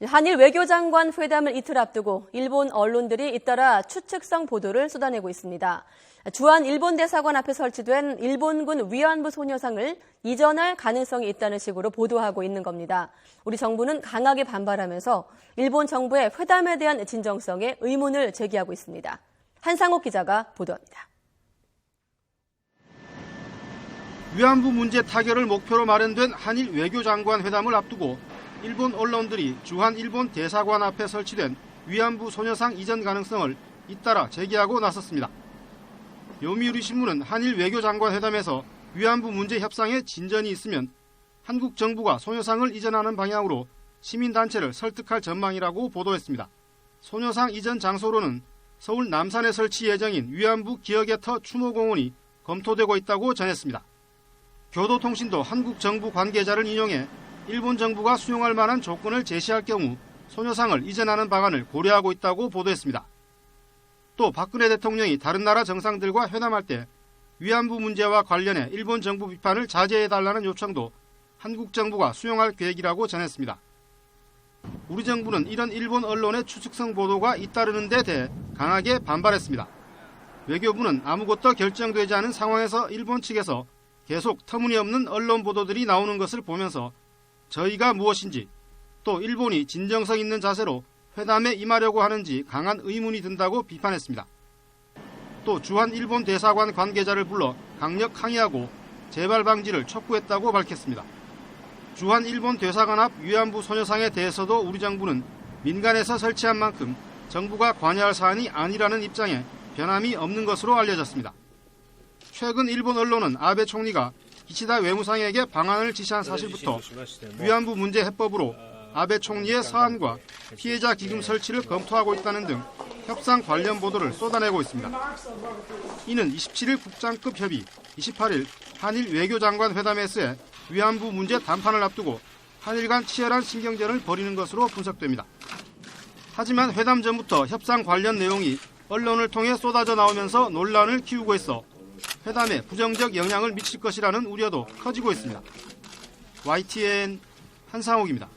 한일 외교장관 회담을 이틀 앞두고 일본 언론들이 잇따라 추측성 보도를 쏟아내고 있습니다. 주한 일본 대사관 앞에 설치된 일본군 위안부 소녀상을 이전할 가능성이 있다는 식으로 보도하고 있는 겁니다. 우리 정부는 강하게 반발하면서 일본 정부의 회담에 대한 진정성에 의문을 제기하고 있습니다. 한상옥 기자가 보도합니다. 위안부 문제 타결을 목표로 마련된 한일 외교장관 회담을 앞두고 일본 언론들이 주한 일본 대사관 앞에 설치된 위안부 소녀상 이전 가능성을 잇따라 제기하고 나섰습니다. 요미우리 신문은 한일 외교장관 회담에서 위안부 문제 협상에 진전이 있으면 한국 정부가 소녀상을 이전하는 방향으로 시민단체를 설득할 전망이라고 보도했습니다. 소녀상 이전 장소로는 서울 남산에 설치 예정인 위안부 기억의 터 추모공원이 검토되고 있다고 전했습니다. 교도통신도 한국 정부 관계자를 인용해 일본 정부가 수용할 만한 조건을 제시할 경우 소녀상을 이전하는 방안을 고려하고 있다고 보도했습니다. 또 박근혜 대통령이 다른 나라 정상들과 회담할 때 위안부 문제와 관련해 일본 정부 비판을 자제해달라는 요청도 한국 정부가 수용할 계획이라고 전했습니다. 우리 정부는 이런 일본 언론의 추측성 보도가 잇따르는 데 대해 강하게 반발했습니다. 외교부는 아무것도 결정되지 않은 상황에서 일본 측에서 계속 터무니없는 언론 보도들이 나오는 것을 보면서 저희가 무엇인지 또 일본이 진정성 있는 자세로 회담에 임하려고 하는지 강한 의문이 든다고 비판했습니다. 또 주한 일본 대사관 관계자를 불러 강력 항의하고 재발 방지를 촉구했다고 밝혔습니다. 주한 일본 대사관 앞 위안부 소녀상에 대해서도 우리 정부는 민간에서 설치한 만큼 정부가 관여할 사안이 아니라는 입장에 변함이 없는 것으로 알려졌습니다. 최근 일본 언론은 아베 총리가 기시다 외무상에게 방안을 지시한 사실부터 위안부 문제 해법으로 아베 총리의 서한과 피해자 기금 설치를 검토하고 있다는 등 협상 관련 보도를 쏟아내고 있습니다. 이는 27일 국장급 협의, 28일 한일 외교장관 회담에서의 위안부 문제 담판을 앞두고 한일 간 치열한 신경전을 벌이는 것으로 분석됩니다. 하지만 회담 전부터 협상 관련 내용이 언론을 통해 쏟아져 나오면서 논란을 키우고 있어 회담에 부정적 영향을 미칠 것이라는 우려도 커지고 있습니다. YTN 한상옥입니다.